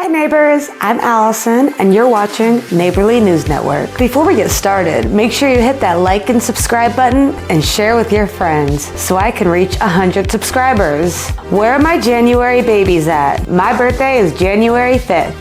Hi neighbors, I'm Allison and you're watching Neighborly News Network. Before we get started, make sure you hit that like and subscribe button and share with your friends so I can reach 100 subscribers. Where are my January babies at? My birthday is January 5th.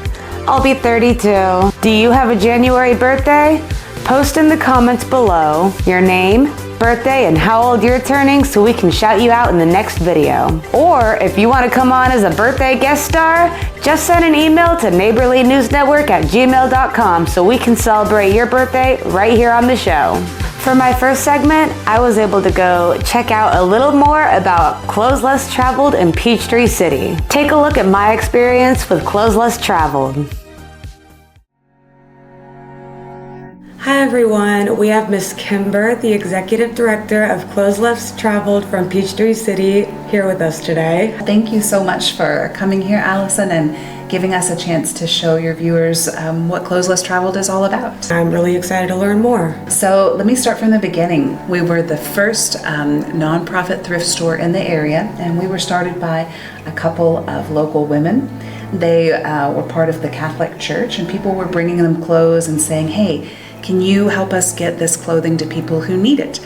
I'll be 32. Do you have a January birthday? Post in the comments below your name, birthday, and how old you're turning so we can shout you out in the next video. Or if you want to come on as a birthday guest star, just send an email to neighborlynewsnetwork@gmail.com so we can celebrate your birthday right here on the show. For my first segment, I was able to go check out a little more about Clothes Less Traveled in Peachtree City. Take a look at my experience with Clothes Less Traveled. Hi everyone, we have Miss Kimber, the Executive Director of Clothes Less Traveled from Peachtree City, here with us today. Thank you so much for coming here, Allison, and giving us a chance to show your viewers what Clothes Less Traveled is all about. I'm really excited to learn more. So let me start from the beginning. We were the first nonprofit thrift store in the area, and we were started by a couple of local women. They were part of the Catholic Church, and people were bringing them clothes and saying, hey, can you help us get this clothing to people who need it?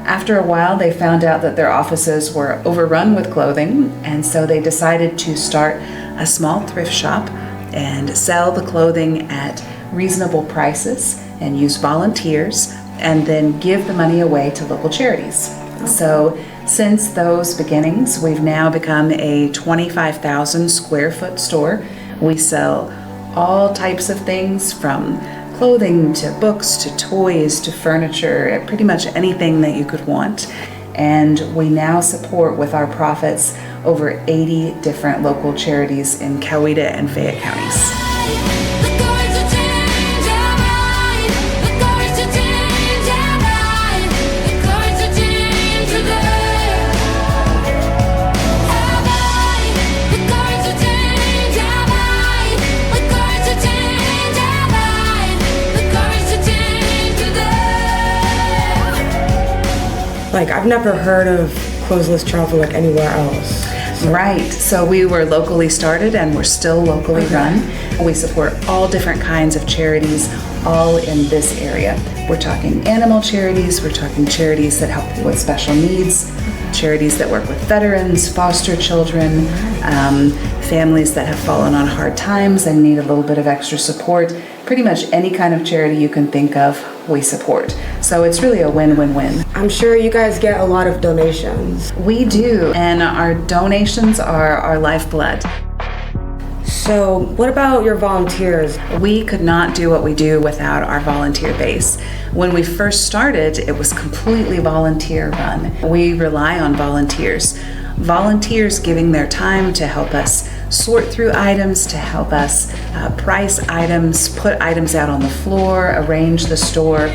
After a while, they found out that their offices were overrun with clothing, and so they decided to start a small thrift shop and sell the clothing at reasonable prices and use volunteers and then give the money away to local charities. So since those beginnings, we've now become a 25,000 square foot store. We sell all types of things from clothing to books to toys to furniture, pretty much anything that you could want. And we now support with our profits over 80 different local charities in Coweta and Fayette counties. I've never heard of Clothes Less Travel anywhere else. Right, so we were locally started and we're still locally run. We support all different kinds of charities, all in this area. We're talking animal charities, we're talking charities that help people with special needs, charities that work with veterans, foster children, families that have fallen on hard times and need a little bit of extra support. Pretty much any kind of charity you can think of, we support. So it's really a win-win-win. I'm sure you guys get a lot of donations. We do, and our donations are our lifeblood. So what about your volunteers? We could not do what we do without our volunteer base. When we first started, it was completely volunteer run. We rely on volunteers. Volunteers giving their time to help us sort through items, to help us price items, put items out on the floor, arrange the store.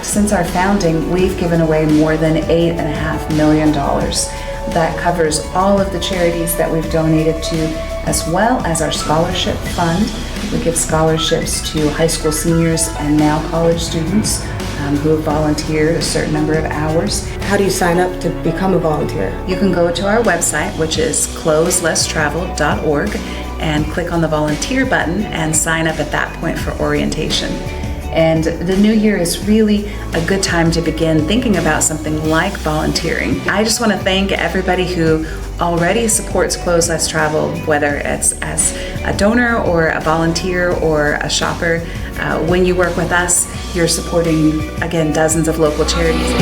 Since our founding, we've given away more than $8.5 million. That covers all of the charities that we've donated to, as well as our scholarship fund. We give scholarships to high school seniors and now college students who have volunteered a certain number of hours. How do you sign up to become a volunteer? You can go to our website, which is clotheslesstraveled.org, and click on the volunteer button and sign up at that point for orientation. And the new year is really a good time to begin thinking about something like volunteering. I just want to thank everybody who already supports Clothes Less Travel, whether it's as a donor or a volunteer or a shopper. When you work with us, you're supporting, again, dozens of local charities.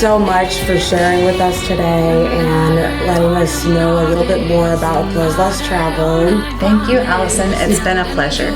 so much for sharing with us today and letting us know a little bit more about Clothes Less Traveled. Thank you, Allison. It's been a pleasure.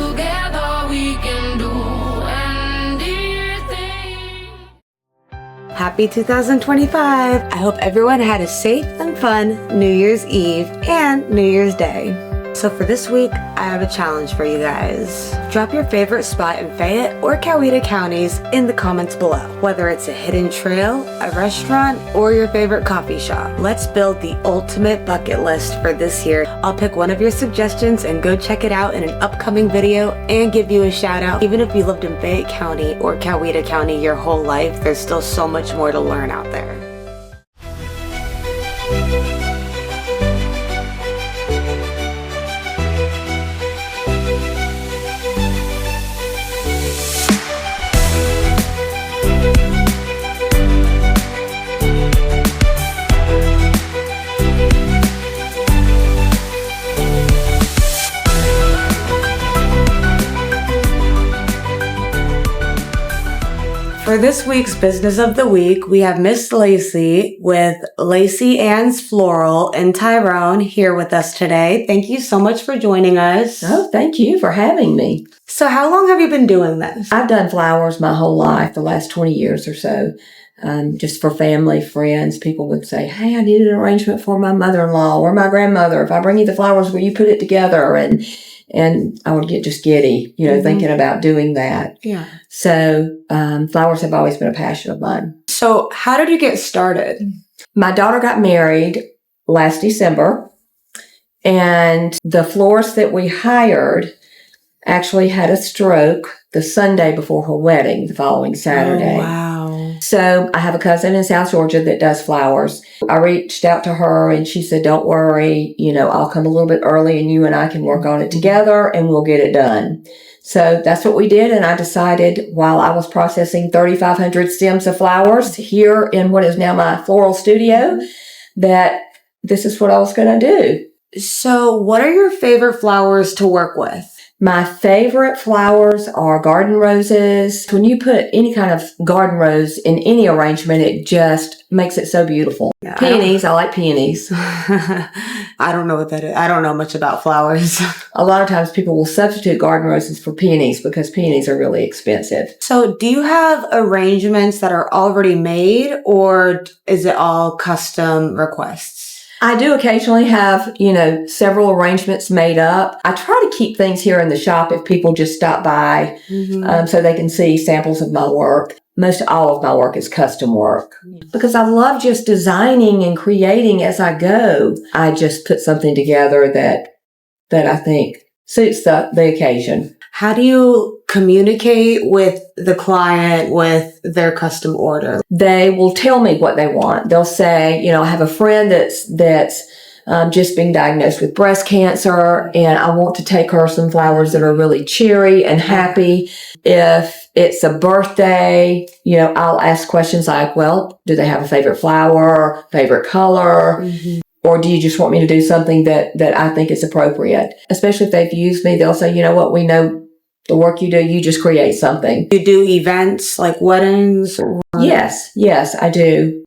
Happy 2025! I hope everyone had a safe and fun New Year's Eve and New Year's Day. So for this week, I have a challenge for you guys. Drop your favorite spot in Fayette or Coweta counties in the comments below. Whether it's a hidden trail, a restaurant, or your favorite coffee shop. Let's build the ultimate bucket list for this year. I'll pick one of your suggestions and go check it out in an upcoming video and give you a shout out. Even if you lived in Fayette County or Coweta County your whole life, there's still so much more to learn out there. For this week's Business of the Week, we have Miss Lacey with Lacey Ann's Floral in Tyrone here with us today. Thank you so much for joining us. Oh, thank you for having me. So how long have you been doing this? I've done flowers my whole life, the last 20 years or so. Just for family, friends, people would say, hey, I need an arrangement for my mother-in-law or my grandmother. If I bring you the flowers, will you put it together? And I would get just giddy, thinking about doing that. Yeah. So flowers have always been a passion of mine. So how did you get started? My daughter got married last December, and the florist that we hired actually had a stroke the Sunday before her wedding, the following Saturday. Oh, wow. So I have a cousin in South Georgia that does flowers. I reached out to her and she said, don't worry, I'll come a little bit early and you and I can work on it together and we'll get it done. So that's what we did. And I decided while I was processing 3,500 stems of flowers here in what is now my floral studio, that this is what I was going to do. So what are your favorite flowers to work with? My favorite flowers are garden roses. When you put any kind of garden rose in any arrangement, it just makes it so beautiful. Yeah, Peonies, I like peonies. I don't know what that is. I don't know much about flowers. A lot of times people will substitute garden roses for peonies because peonies are really expensive. So do you have arrangements that are already made or is it all custom requests? I do occasionally have, several arrangements made up. I try to keep things here in the shop if people just stop by, so they can see samples of my work. Most all of my work is custom work because I love just designing and creating as I go. I just put something together that I think suits the occasion. How do you communicate with the client with their custom order? They will tell me what they want. They'll say, I have a friend that's just being diagnosed with breast cancer, and I want to take her some flowers that are really cheery and happy. If it's a birthday, I'll ask questions like, well, do they have a favorite flower, favorite color? Mm-hmm. Or do you just want me to do something that I think is appropriate? Especially if they've used me, they'll say, we know the work you do, you just create something. You do events like weddings? Yes, I do.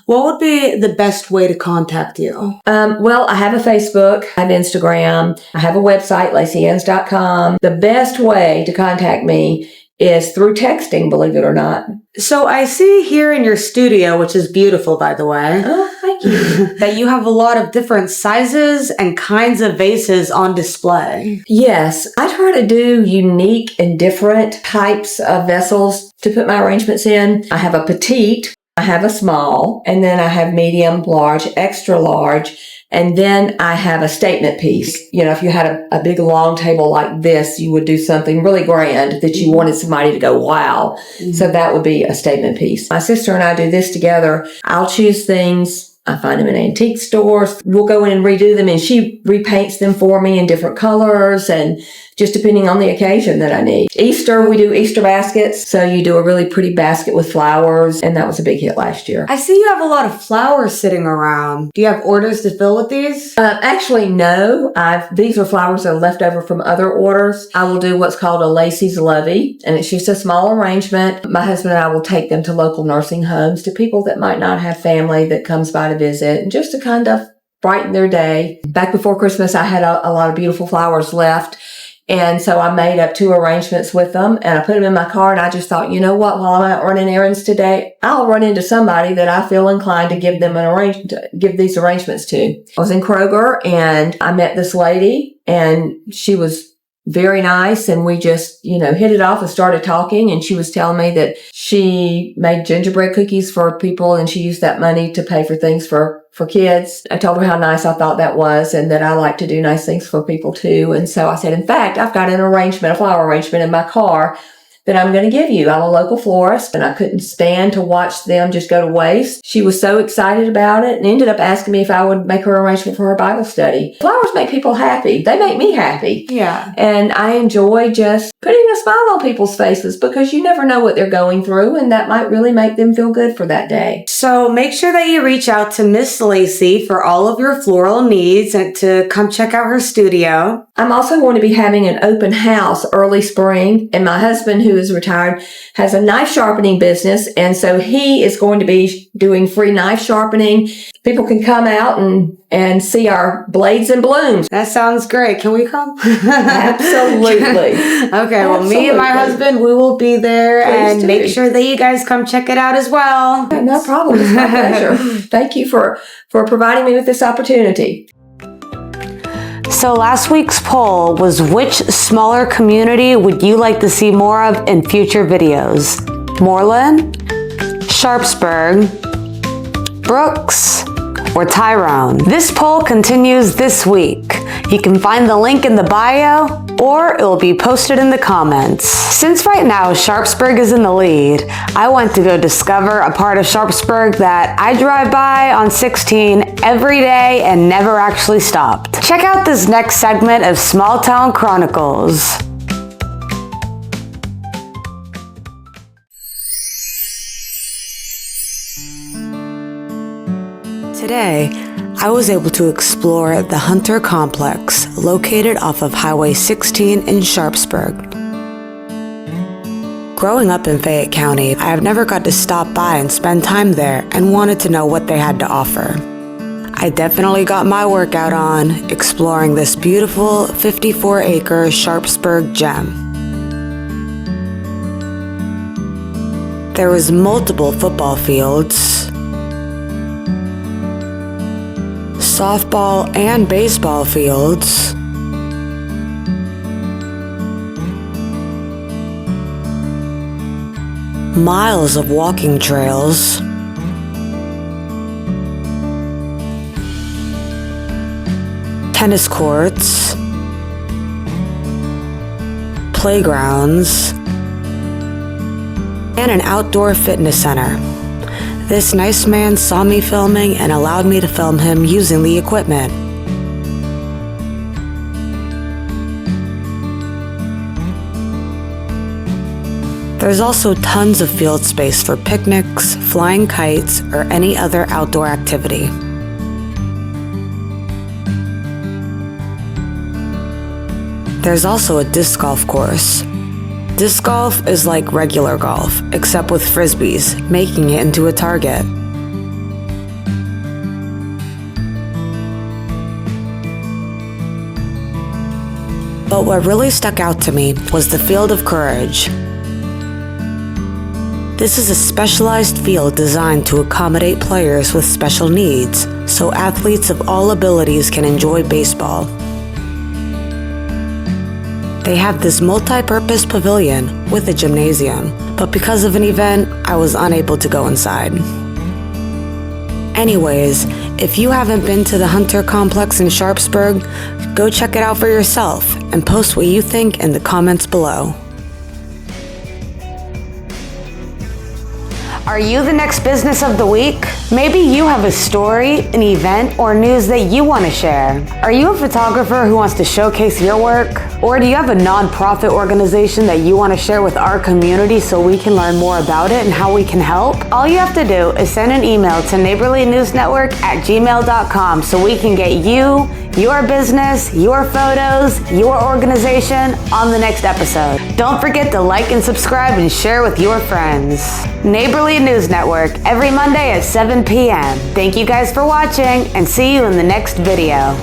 What would be the best way to contact you? Well, I have a Facebook, I have Instagram, I have a website, LaceyAnns.com. The best way to contact me is through texting, believe it or not. So I see here in your studio, which is beautiful, by the way. Oh, thank you. That you have a lot of different sizes and kinds of vases on display. Yes, I try to do unique and different types of vessels to put my arrangements in. I have a petite, I have a small, and then I have medium, large, extra large, and then I have a statement piece. If you had a big long table like this, you would do something really grand that you wanted somebody to go, wow. Mm-hmm. So that would be a statement piece. My sister and I do this together. I'll choose things I find them in antique stores. We'll go in and redo them, and she repaints them for me in different colors and just depending on the occasion that I need. Easter, we do Easter baskets. So you do a really pretty basket with flowers, and that was a big hit last year. I see you have a lot of flowers sitting around. Do you have orders to fill with these? Actually, no. These are flowers that are left over from other orders. I will do what's called a Lacey's Lovey, and it's just a small arrangement. My husband and I will take them to local nursing homes, to people that might not have family that comes by to visit, and just to kind of brighten their day. Back before Christmas, I had a lot of beautiful flowers left. And so I made up 2 arrangements with them, and I put them in my car, and I just thought, you know what, while I'm out running errands today, I'll run into somebody that I feel inclined to give these arrangements to. I was in Kroger, and I met this lady, and she was very nice, and we just, hit it off and started talking, and she was telling me that she made gingerbread cookies for people, and she used that money to pay for things for kids. I told her how nice I thought that was, and that I like to do nice things for people too. And so I said, in fact, I've got a flower arrangement in my car that I'm going to give you. I'm a local florist, and I couldn't stand to watch them just go to waste. She was so excited about it and ended up asking me if I would make her arrangement for her Bible study. Flowers make people happy. They make me happy. Yeah. And I enjoy just putting a smile on people's faces, because you never know what they're going through, and that might really make them feel good for that day. So make sure that you reach out to Miss Lacey for all of your floral needs and to come check out her studio. I'm also going to be having an open house early spring, and my husband, who is retired, has a knife sharpening business, and so he is going to be doing free knife sharpening. People can come out and see our blades and blooms. That sounds great. Can we come? Absolutely. Okay, well, me and my husband, we will be there. Please and do. make sure that you guys come check it out as well. No problem. It's my pleasure. Thank you for providing me with this opportunity. So last week's poll was, which smaller community would you like to see more of in future videos? Moreland, Sharpsburg, Brooks, or Tyrone? This poll continues this week. You can find the link in the bio, or it will be posted in the comments. Since right now Sharpsburg is in the lead, I want to go discover a part of Sharpsburg that I drive by on 16 every day and never actually stopped. Check out this next segment of Small Town Chronicles. Today, I was able to explore the Hunter Complex located off of Highway 16 in Sharpsburg. Growing up in Fayette County, I have never got to stop by and spend time there and wanted to know what they had to offer. I definitely got my workout on exploring this beautiful 54-acre Sharpsburg gem. There was multiple football fields, softball and baseball fields, miles of walking trails, tennis courts, playgrounds, and an outdoor fitness center. This nice man saw me filming and allowed me to film him using the equipment. There's also tons of field space for picnics, flying kites, or any other outdoor activity. There's also a disc golf course. Disc golf is like regular golf, except with frisbees, making it into a target. But what really stuck out to me was the Field of Courage. This is a specialized field designed to accommodate players with special needs, so athletes of all abilities can enjoy baseball. They have this multi-purpose pavilion with a gymnasium, but because of an event, I was unable to go inside. Anyways, if you haven't been to the Hunter Complex in Sharpsburg, go check it out for yourself and post what you think in the comments below. Are you the next business of the week? Maybe you have a story, an event, or news that you want to share. Are you a photographer who wants to showcase your work? Or do you have a nonprofit organization that you want to share with our community so we can learn more about it and how we can help? All you have to do is send an email to neighborlynewsnetwork@gmail.com so we can get you, your business, your photos, your organization on the next episode. Don't forget to like and subscribe and share with your friends. Neighborly News Network, every Monday at 7 p.m. Thank you guys for watching and see you in the next video.